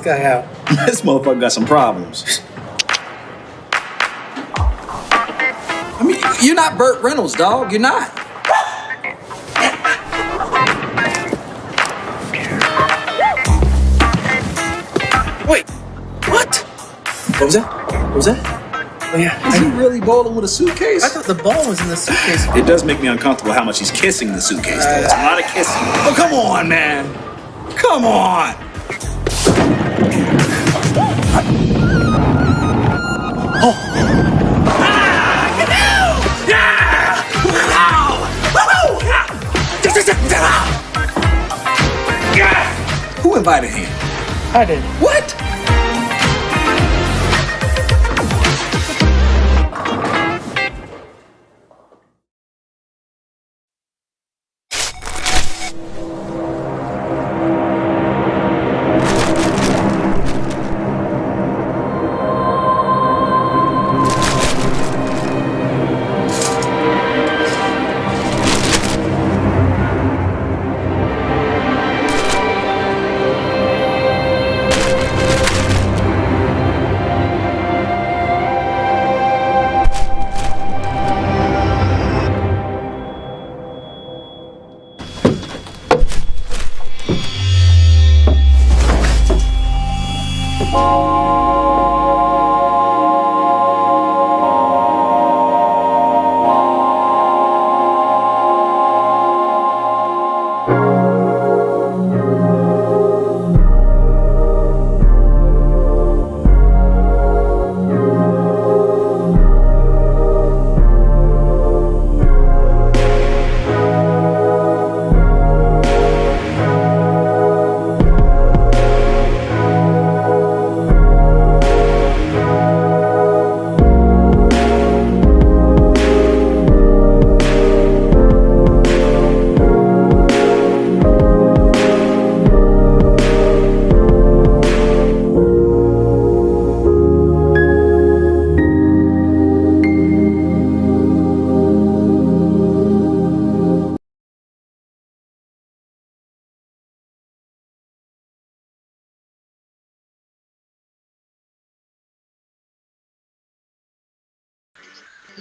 guy out. This motherfucker got some problems. I mean, you're not Burt Reynolds, dog. You're not. Wait, what? What was that? What was that? Oh, yeah. Is he really bowling with a suitcase? I thought the ball was in the suitcase. It does make me uncomfortable how much he's kissing the suitcase. There's a lot of kissing. Oh, come on, man. Come on. Oh. Who invited him? I did. What?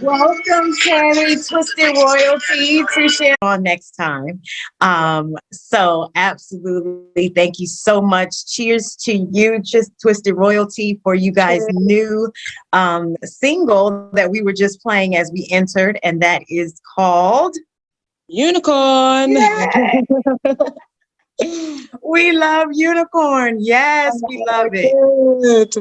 Welcome, Tammy, Twisted Royalty, to share on next time. So absolutely, thank you so much. Cheers to you, just Twisted Royalty, for you guys' new single that we were just playing as we entered, and that is called Unicorn. We love Unicorn. Yes, we love it.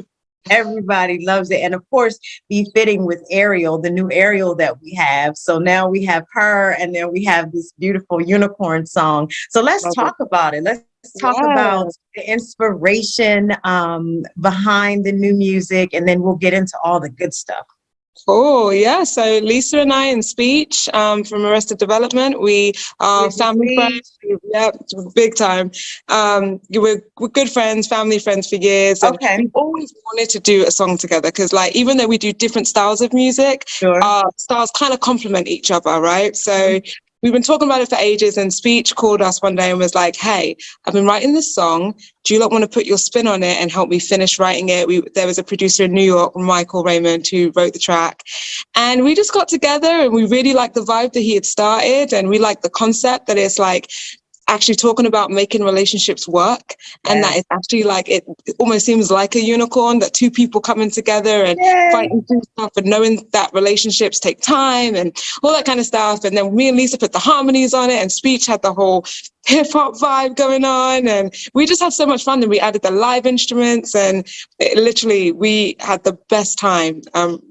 Everybody loves it. And of course, befitting with Ariel, the new Ariel that we have. So now we have her, and then we have this beautiful Unicorn song. So let's talk about it. Let's talk about the inspiration behind the new music, and then we'll get into all the good stuff. Oh, yeah. So Lisa and I in speech from Arrested Development, we are family friends. Yeah, big time. We're good friends, family friends for years. And we've always wanted to do a song together because, like, even though we do different styles of music, our styles kind of complement each other, right? So we've been talking about it for ages, and Speech called us one day and was like, hey, I've been writing this song. Do you not want to put your spin on it and help me finish writing it? There was a producer in New York, Michael Raymond, who wrote the track. And we just got together, and we really liked the vibe that he had started. And we liked the concept that it's like actually talking about making relationships work, and that it's actually like it almost seems like a unicorn, that two people coming together and fighting through stuff, and knowing that relationships take time and all that kind of stuff. And then me and Lisa put the harmonies on it, and Speech had the whole hip-hop vibe going on, and we just had so much fun. And we added the live instruments, and we had the best time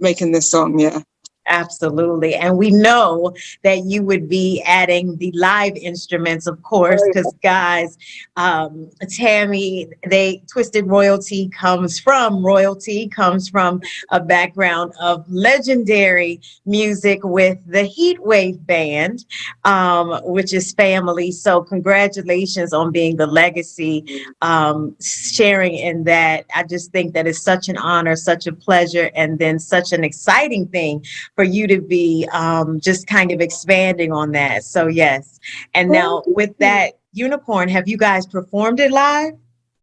making this song. Absolutely. And we know that you would be adding the live instruments, of course, because guys, Tammy, Twisted Royalty comes from a background of legendary music with the Heatwave Band, which is family. So congratulations on being the legacy, sharing in that. I just think that is such an honor, such a pleasure, and then such an exciting thing for you to be just kind of expanding on that. So yes. And now with that Unicorn, have you guys performed it live?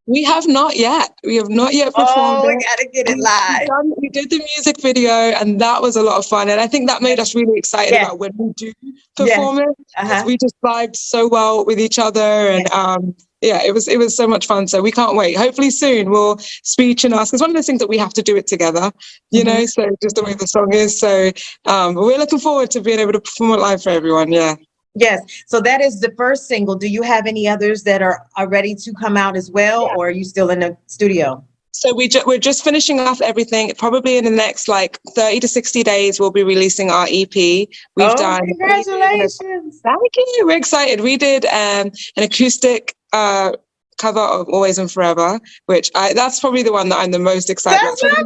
We have not yet. We have not yet performed Oh, we it. gotta get it live. We did the music video, and that was a lot of fun. And I think that made us really excited Yes. about when we do Yes. perform it. Uh-huh. We just vibed so well with each other, and yeah, it was so much fun. So we can't wait. Hopefully soon we'll speech and ask. It's one of those things that we have to do it together, you know. So just the way the song is. So we're looking forward to being able to perform it live for everyone. Yeah. Yes. So that is the first single. Do you have any others that are ready to come out as well, or are you still in the studio? So we're just finishing off everything. Probably in the next like 30 to 60 days, we'll be releasing our EP. We've done. Congratulations. Thank you. We're excited. We did an acoustic cover of Always and Forever, which that's probably the one that I'm the most excited about. That's my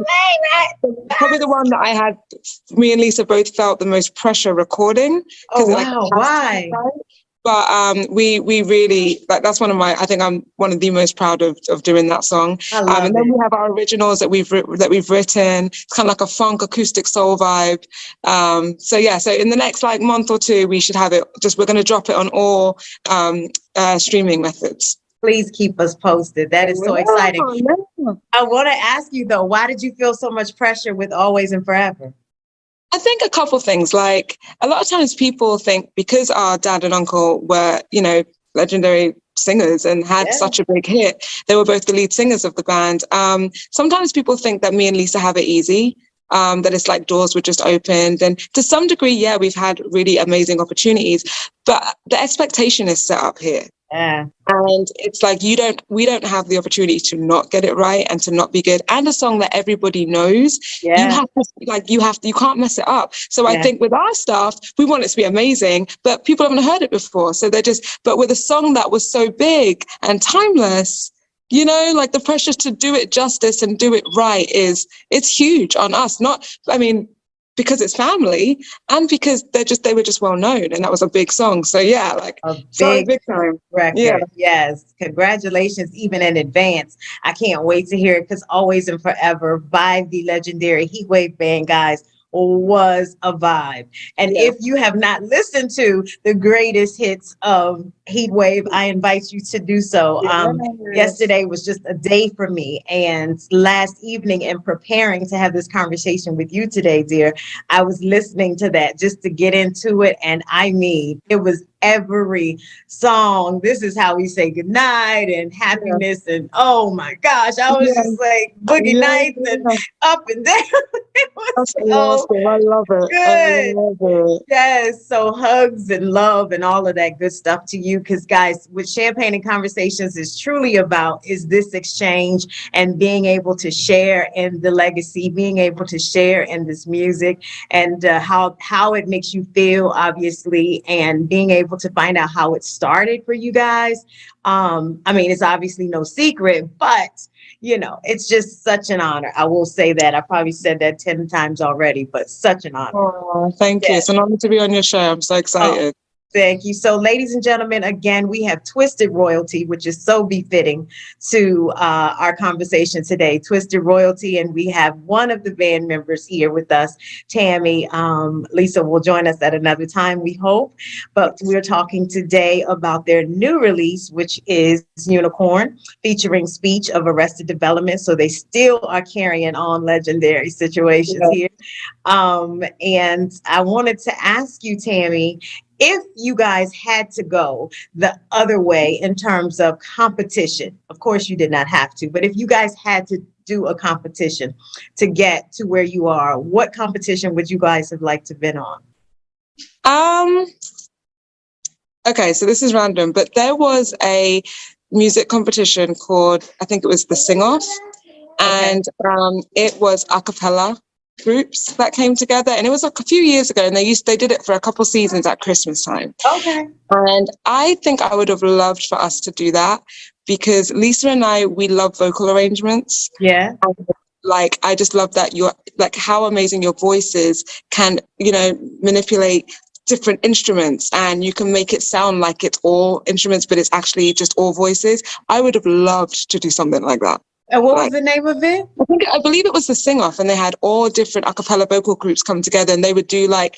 favorite. Probably the one that I had, me and Lisa both felt the most pressure recording. Oh, wow. Why? But we really, like, that's one of my, I think I'm one of the most proud of doing that song. I love and then it. we have our originals that we've written. It's kind of like a funk acoustic soul vibe. So yeah, so in the next like month or two, we should have it. We're going to drop it on all streaming methods. Please keep us posted. That is so exciting. Yeah. I want to ask you though, why did you feel so much pressure with Always and Forever? I think a couple things. Like, a lot of times people think because our dad and uncle were, you know, legendary singers and had such a big hit, they were both the lead singers of the band. Sometimes people think that me and Lisa have it easy, that it's like doors were just opened. And to some degree, yeah, we've had really amazing opportunities, but the expectation is set up here. Yeah. And it's like we don't have the opportunity to not get it right and to not be good. And a song that everybody knows, you can't mess it up. So I think with our stuff, we want it to be amazing, but people haven't heard it before. So but with a song that was so big and timeless, you know, like the pressure to do it justice and do it right it's huge on us. Because it's family and because they were just well known, and that was a big song. So yeah, like a big time record. Yeah. Yes, congratulations even in advance. I can't wait to hear it because Always and Forever by the legendary Heatwave Band, guys, was a vibe. And if you have not listened to the greatest hits of Heatwave, I invite you to do so. Yesterday was just a day for me. And last evening, in preparing to have this conversation with you today, dear, I was listening to that just to get into it. And I mean, it was every song. This is how we say goodnight and happiness. And oh my gosh, I was just like boogie nights and up and down. It was awesome. I love it. good. I love it. Yes. So hugs and love and all of that good stuff to you. Because guys, what Champagne and Conversations is truly about is this exchange and being able to share in the legacy, being able to share in this music, and how it makes you feel, obviously, and being able to find out how it started for you guys. I mean, it's obviously no secret, but you know, it's just such an honor. I will say that. I probably said that 10 times already, but such an honor. Oh, thank you. It's an honor to be on your show. I'm so excited. Thank you. So, ladies and gentlemen, again, we have Twisted Royalty, which is so befitting to our conversation today. Twisted Royalty, and we have one of the band members here with us, Tammy. Lisa will join us at another time, we hope. But we're talking today about their new release, which is Unicorn, featuring speech of Arrested Development. So they still are carrying on legendary situations here. And I wanted to ask you, Tammy, if you guys had to go the other way in terms of competition, of course you did not have to, but if you guys had to do a competition to get to where you are, what competition would you guys have liked to have been on? Okay, so this is random, but there was a music competition called, I think it was the Sing Off, and it was a cappella groups that came together, and it was like a few years ago, and they did it for a couple seasons at Christmas time. And I think I would have loved for us to do that, because Lisa and I, we love vocal arrangements. And, like, I just love that how amazing your voices can, you know, manipulate different instruments, and you can make it sound like it's all instruments, but it's actually just all voices. I would have loved to do something like that. And what was Like, the name of it? I believe it was the Sing Off, and they had all different a cappella vocal groups come together, and they would do like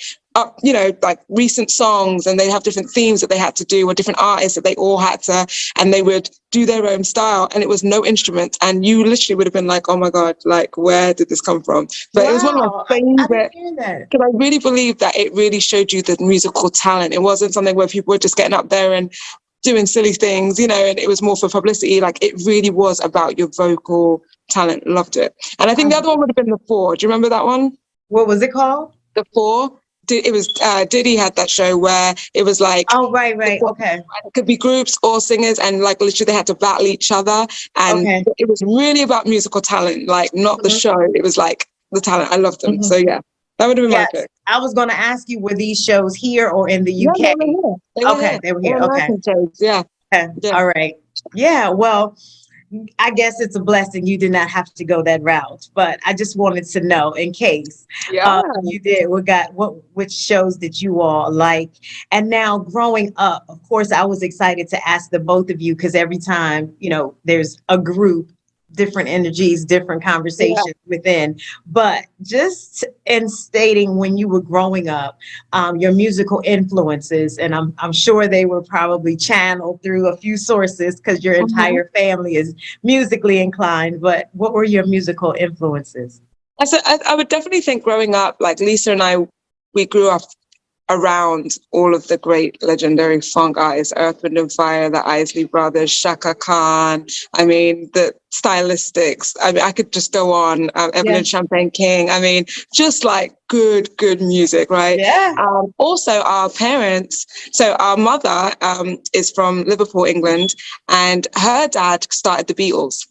like recent songs, and they'd have different themes that they had to do, or different artists that they all had to, and they would do their own style, and it was no instruments, and you literally would have been like, oh my God, like where did this come from? But it was one of my I favorite, didn't hear that. because I really believe that it really showed you the musical talent. It wasn't something where people were just getting up there and doing silly things, and it was more for publicity. Like, it really was about your vocal talent. Loved it. And I think the other one would have been The Four. Do you remember that one? What was it called? The Four. It was Diddy had that show where it was like, Oh, right. Okay. it could be groups or singers, and like literally they had to battle each other, and Okay. it was really about musical talent, like not the show. It was like the talent. I loved them. So yeah, that would have been my pick. I was going to ask you, were these shows here or in the UK? Yeah, they were here. They were here. They were Okay. American shows. Yeah. Yeah. All right. Yeah. Well, I guess it's a blessing you did not have to go that route, but I just wanted to know in case you did. Which shows did you all like? And now growing up, of course, I was excited to ask the both of you, because every time, there's a group, different energies, different conversations within. But just in stating when you were growing up, your musical influences, and I'm sure they were probably channeled through a few sources because your entire family is musically inclined. But what were your musical influences? I would definitely think growing up, like Lisa and I, we grew up around all of the great legendary funk artists, Earth, Wind and Fire, the Isley Brothers, Shaka Khan. I mean, the stylistics. I mean, I could just go on. Evelyn Champagne King. I mean, just like good music, right? Yeah. Also, our parents. So our mother is from Liverpool, England, and her dad started the Beatles.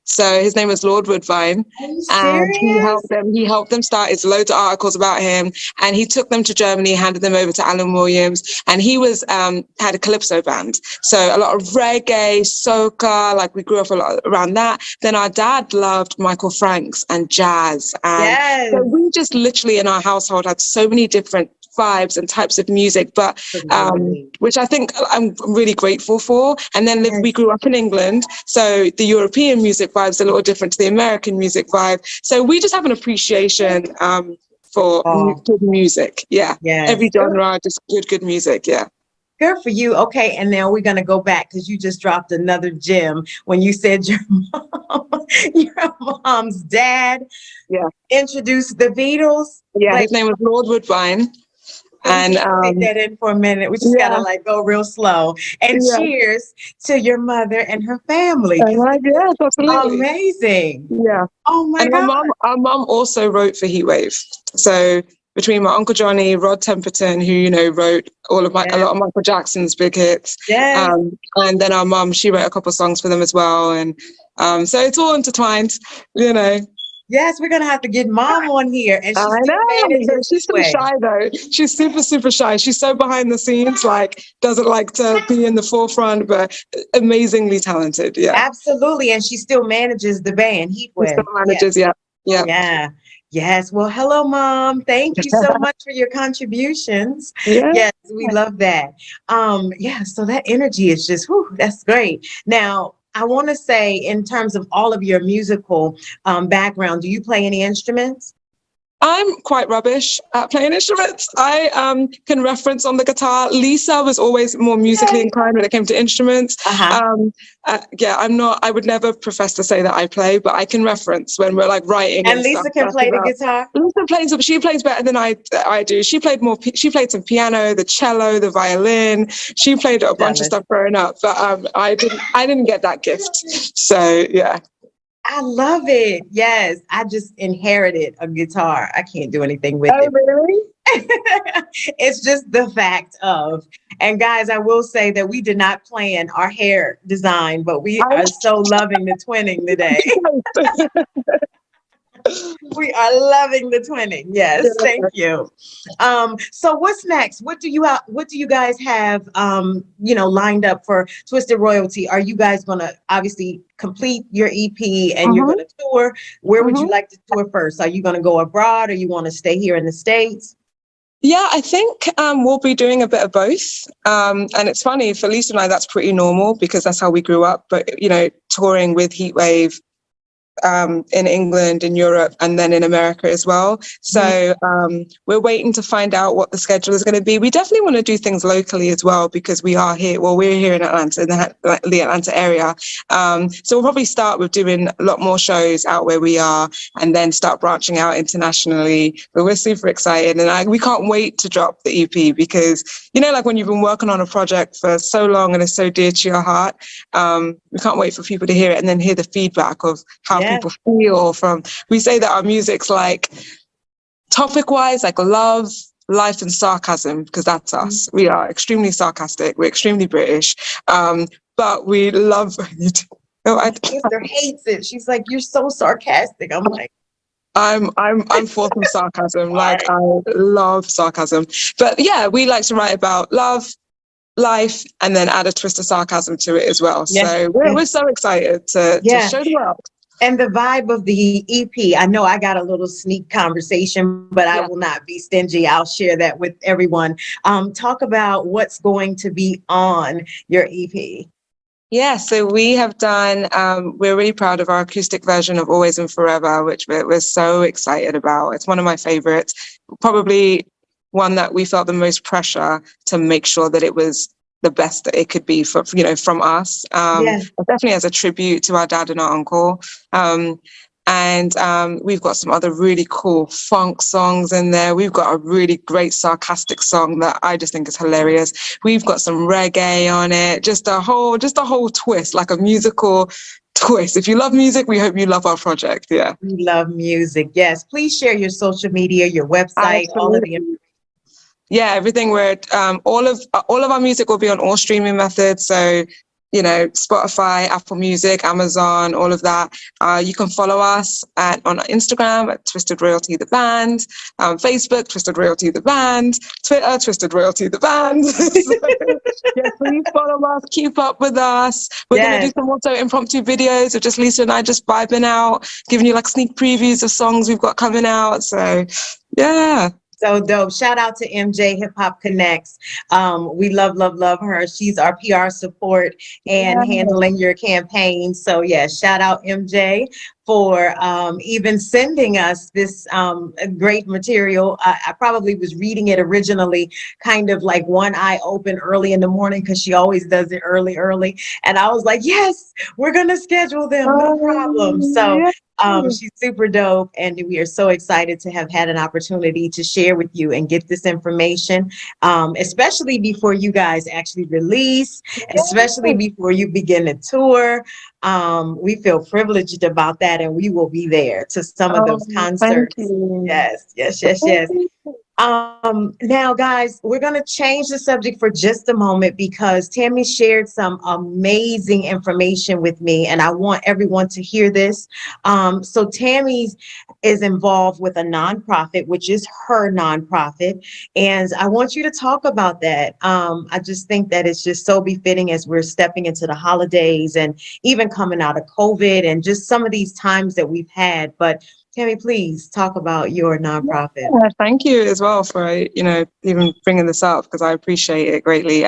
So his name was Lord Woodvine, and he helped them start. It's loads of articles about him, and he took them to Germany, handed them over to Alan Williams, and he was had a calypso band. So a lot of reggae, soca, like we grew up a lot around that. Then our dad loved Michael Franks and jazz, and so we just literally in our household had so many different vibes and types of music, but which I think I'm really grateful for. And then we grew up in England, so the European music vibe's a little different to the American music vibe. So we just have an appreciation for good music. Every genre, just good music. Good for you. Okay, and now we're going to go back because you just dropped another gem when you said your mom's dad introduced the Beatles. His name was Lord Woodvine. And take that in for a minute. We just gotta go real slow. And cheers to your mother and her family. Yes, absolutely. Amazing. Yeah. Oh my God. Our mom also wrote for Heatwave. So between my Uncle Johnny, Rod Temperton, who wrote a lot of Michael Jackson's big hits. Yes. And then our mom, she wrote a couple of songs for them as well. And so it's all intertwined, Yes, we're gonna have to get mom on here, and I know. She's so shy though. She's super shy. She's so behind the scenes, like doesn't like to be in the forefront, but amazingly talented. Yeah, absolutely. And she still manages the band. Heatwave. Still manages. Yeah. Yes. Well, hello, Mom. Thank you so much for your contributions. Yes, we love that. So that energy is just, that's great. Now, I want to say, in terms of all of your musical background, do you play any instruments? I'm quite rubbish at playing instruments. I can reference on the guitar. Lisa was always more musically inclined when it came to instruments. I'm not, I would never profess to say that I play, but I can reference when we're like writing. And Lisa can play the guitar? Lisa she plays better than I do. She played some piano, the cello, the violin. She played a bunch of stuff growing up, but I didn't get that gift. So yeah. I love it. Yes. I just inherited a guitar. I can't do anything with it. Really? It's just the fact of, and guys, I will say that we did not plan our hair design, but we are so loving the twinning today. We are loving the twinning. Yes, thank you. So what's next? What do you guys have lined up for Twisted Royalty? Are you guys gonna obviously complete your EP and you're gonna tour? Where would you like to tour first? Are you gonna go abroad, or you want to stay here in the States? Yeah, I think we'll be doing a bit of both. And it's funny, for Lisa and I, that's pretty normal because that's how we grew up. But, touring with Heatwave in England, in Europe, and then in America as well. So we're waiting to find out what the schedule is going to be. We definitely want to do things locally as well, because we are here. Well, we're here in Atlanta, in the Atlanta area. So we'll probably start with doing a lot more shows out where we are, and then start branching out internationally. But we're super excited, and we can't wait to drop the EP, because, you know, like when you've been working on a project for so long and it's so dear to your heart, we can't wait for people to hear it and then hear the feedback of how people feel from. We say that our music's like topic wise, like love, life, and sarcasm, because that's us. We are extremely sarcastic. We're extremely British, but we love. My sister hates it. She's like, "You're so sarcastic." I'm like, I'm for some sarcasm. Like, I love sarcasm. But yeah, we like to write about love, life, and then add a twist of sarcasm to it as well. So we're so excited to show the world. And the vibe of the EP, I know I got a little sneak conversation, but I will not be stingy. I'll share that with everyone. Talk about what's going to be on your EP. Yeah, so we have done, we're really proud of our acoustic version of Always and Forever, which we're so excited about. It's one of my favorites, probably one that we felt the most pressure to make sure that it was the best that it could be for, you know, from us. Definitely as a tribute to our dad and our uncle. And we've got some other really cool funk songs in there. We've got a really great sarcastic song that I just think is hilarious. We've got some reggae on it, just a whole twist, like a musical twist. If you love music, we hope you love our project. Yeah. We love music. Yes. Please share your social media, your website, all of the information. Yeah, everything. We're all of our music will be on all streaming methods. So, you know, Spotify, Apple Music, Amazon, all of that. You can follow us on Instagram at Twisted Royalty the Band, Facebook, Twisted Royalty the Band, Twitter, Twisted Royalty the Band. So, yeah, please follow us, keep up with us. We're going to do some also impromptu videos of just Lisa and I just vibing out, giving you like sneak previews of songs we've got coming out. So, yeah. So dope. Shout out to MJ Hip Hop Connects. We love her. She's our PR support and handling your campaign. So yeah, shout out MJ for even sending us this great material. I probably was reading it originally kind of like one eye open early in the morning, because she always does it early. And I was like, yes, we're going to schedule them. No problem. So she's super dope. And we are so excited to have had an opportunity to share with you and get this information, especially before you guys actually release, especially before you begin a tour. We feel privileged about that, and we will be there to some of those concerts. Yes. Now, guys, we're going to change the subject for just a moment, because Tammy shared some amazing information with me, and I want everyone to hear this. So Tammy is involved with a nonprofit, which is her nonprofit, and I want you to talk about that. I just think that it's just so befitting as we're stepping into the holidays and even coming out of COVID and just some of these times that we've had. But Tammy, please talk about your nonprofit. Yeah, thank you as well for, even bringing this up, because I appreciate it greatly.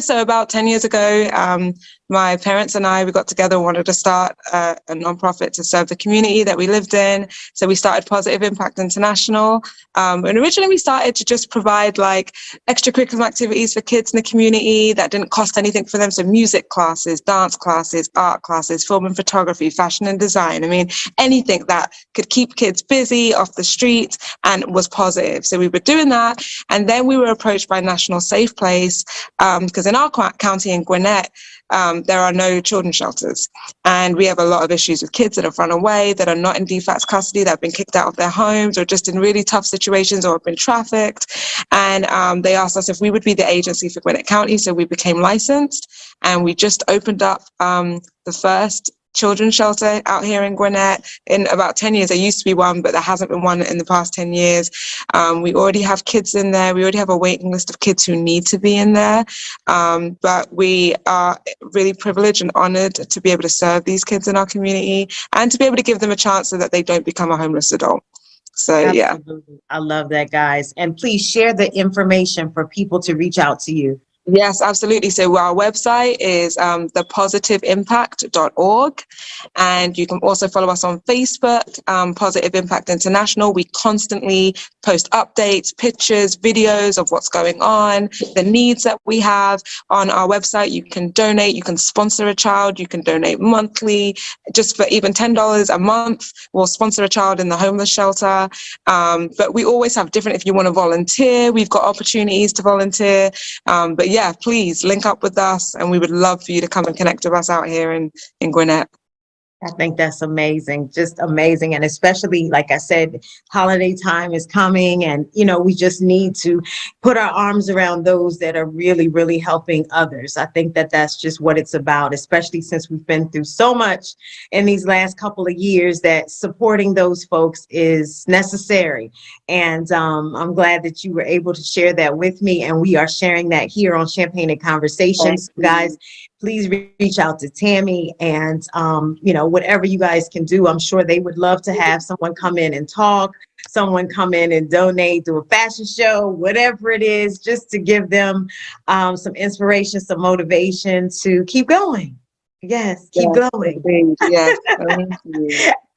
So about 10 years ago, my parents and I, we got together and wanted to start a nonprofit to serve the community that we lived in. So we started Positive Impact International. And originally we started to just provide like extracurricular activities for kids in the community that didn't cost anything for them. So music classes, dance classes, art classes, film and photography, fashion and design. I mean, anything that could keep kids busy off the street and was positive. So we were doing that. And then we were approached by National Safe Place, because in our county in Gwinnett, there are no children's shelters, and we have a lot of issues with kids that have run away, that are not in de facto custody, that have been kicked out of their homes, or just in really tough situations, or have been trafficked. And they asked us if we would be the agency for Gwinnett County, so we became licensed, and we just opened up the first children's shelter out here in Gwinnett in about 10 years. There used to be one, but there hasn't been one in the past 10 years. We already have kids in there. We already have a waiting list of kids who need to be in there. But we are really privileged and honored to be able to serve these kids in our community and to be able to give them a chance so that they don't become a homeless adult. So, absolutely. I love that, guys. And please share the information for people to reach out to you. Yes, absolutely. So our website is thepositiveimpact.org, and you can also follow us on Facebook, Positive Impact International. We constantly post updates, pictures, videos of what's going on, the needs that we have on our website. You can donate, you can sponsor a child, you can donate monthly, just for even $10 a month. We'll sponsor a child in the homeless shelter. But we always have different, if you want to volunteer, we've got opportunities to volunteer. But yeah, please link up with us, and we would love for you to come and connect with us out here in Gwinnett. I think that's amazing, just amazing. And especially, like I said, holiday time is coming, and, you know, we just need to put our arms around those that are really, really helping others. I think that that's just what it's about, especially since we've been through so much in these last couple of years, that supporting those folks is necessary. And I'm glad that you were able to share that with me, and we are sharing that here on Champagne and Conversations. Guys, please reach out to Tammy, and, you know, whatever you guys can do. I'm sure they would love to have someone come in and talk, someone come in and donate, do a fashion show, whatever it is, just to give them some inspiration, some motivation to keep going. Yes, keep going. Yes.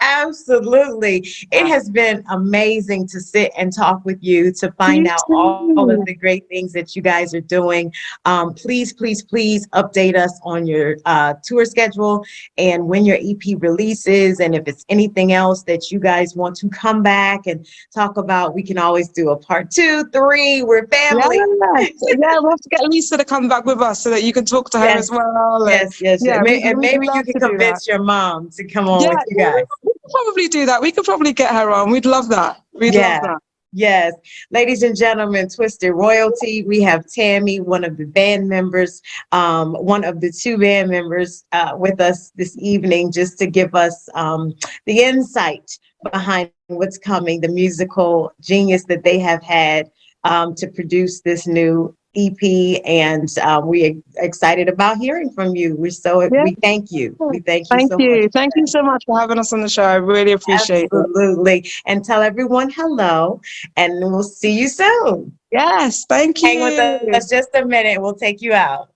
Absolutely. It has been amazing to sit and talk with you, to find out all of the great things that you guys are doing. Please, please, please update us on your tour schedule and when your EP releases. And if it's anything else that you guys want to come back and talk about, we can always do a part 2, 3. We're family. Yeah, we'll have to get Lisa to come back with us so that you can talk to her as well. Yes. Yeah, And maybe you can convince your mom to come on with you guys. We could probably do that. We could probably get her on. We'd love that. Love that. Yes. Ladies and gentlemen, Twisted Royalty, we have Tammy, one of the band members, one of the 2 band members with us this evening, just to give us the insight behind what's coming, the musical genius that they have had to produce this new EP, and we're excited about hearing from you. We thank you. We thank you so much. Thank you so much for having us on the show. I really appreciate it. Absolutely. And tell everyone hello, and we'll see you soon. Yes, thank you. Hang with us just a minute. We'll take you out.